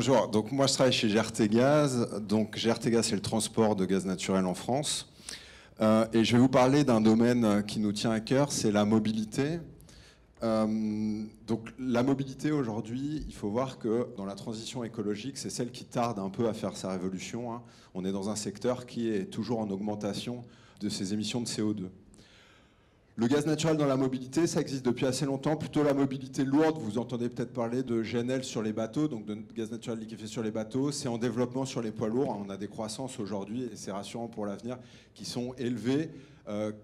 Bonjour, donc moi je travaille chez GRT Gaz. Donc GRT Gaz, c'est le transport de gaz naturel en France. Et je vais vous parler d'un domaine qui nous tient à cœur, c'est la mobilité. Donc la mobilité aujourd'hui, il faut voir que dans la transition écologique, c'est celle qui tarde un peu à faire sa révolution, hein. On est dans un secteur qui est toujours en augmentation de ses émissions de CO2. Le gaz naturel dans la mobilité, ça existe depuis assez longtemps. Plutôt la mobilité lourde, vous entendez peut-être parler de GNL sur les bateaux, donc de gaz naturel liquéfié sur les bateaux. C'est en développement sur les poids lourds. On a des croissances aujourd'hui, et c'est rassurant pour l'avenir, qui sont élevées,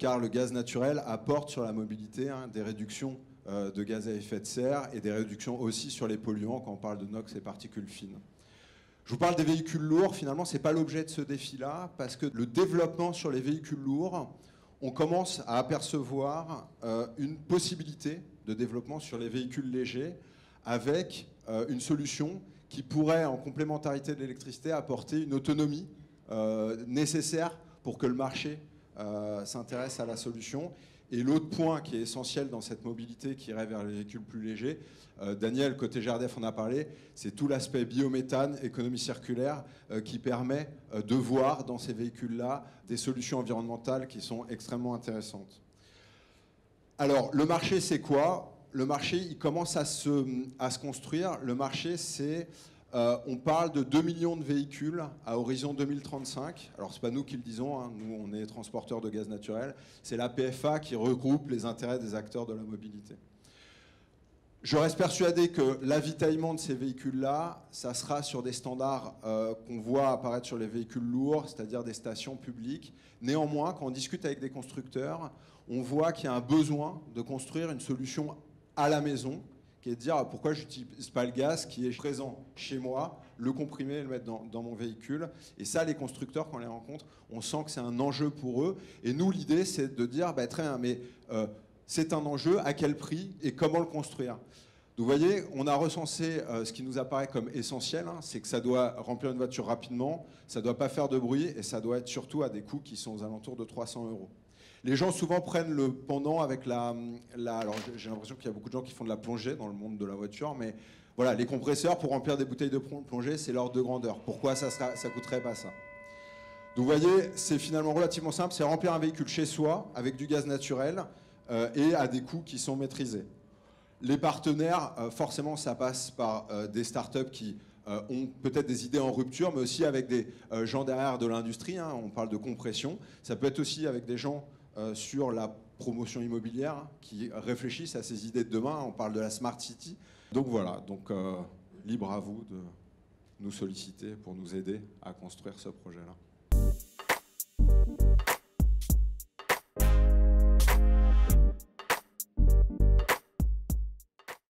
car le gaz naturel apporte sur la mobilité des réductions de gaz à effet de serre et des réductions aussi sur les polluants quand on parle de NOx et particules fines. Je vous parle des véhicules lourds. Finalement, ce n'est pas l'objet de ce défi-là, parce que le développement sur les véhicules lourds, on commence à apercevoir une possibilité de développement sur les véhicules légers avec une solution qui pourrait, en complémentarité de l'électricité, apporter une autonomie nécessaire pour que le marché s'intéresse à la solution. Et l'autre point qui est essentiel dans cette mobilité qui irait vers les véhicules plus légers, Daniel, côté GRDF, on a parlé, c'est tout l'aspect biométhane, économie circulaire, qui permet de voir dans ces véhicules-là des solutions environnementales qui sont extrêmement intéressantes. Alors, le marché, c'est quoi? Le marché, il commence à se construire. Le marché, c'est... on parle de 2 millions de véhicules à horizon 2035. Alors, ce n'est pas nous qui le disons, hein. Nous, on est transporteurs de gaz naturel. C'est la PFA qui regroupe les intérêts des acteurs de la mobilité. Je reste persuadé que l'avitaillement de ces véhicules-là, ça sera sur des standards qu'on voit apparaître sur les véhicules lourds, c'est-à-dire des stations publiques. Néanmoins, quand on discute avec des constructeurs, on voit qu'il y a un besoin de construire une solution à la maison, qui est de dire pourquoi je n'utilise pas le gaz qui est présent chez moi, le comprimer et le mettre dans mon véhicule. Et ça, les constructeurs, quand on les rencontre, on sent que c'est un enjeu pour eux. Et nous, l'idée, c'est de dire, très bien, mais c'est un enjeu, à quel prix et comment le construire? Donc, vous voyez, on a recensé ce qui nous apparaît comme essentiel, hein, c'est que ça doit remplir une voiture rapidement, ça ne doit pas faire de bruit et ça doit être surtout à des coûts qui sont aux alentours de 300 €. Les gens souvent prennent le pendant avec alors j'ai l'impression qu'il y a beaucoup de gens qui font de la plongée dans le monde de la voiture, mais voilà, les compresseurs pour remplir des bouteilles de plongée, c'est l'ordre de grandeur. Pourquoi ça coûterait pas ça? Donc vous voyez, c'est finalement relativement simple, c'est remplir un véhicule chez soi avec du gaz naturel et à des coûts qui sont maîtrisés. Les partenaires, forcément, ça passe par des startups qui ont peut-être des idées en rupture, mais aussi avec des gens derrière de l'industrie, hein, on parle de compression. Ça peut être aussi avec des gens sur la promotion immobilière qui réfléchissent à ces idées de demain. On parle de la Smart City. Donc voilà, libre à vous de nous solliciter pour nous aider à construire ce projet-là.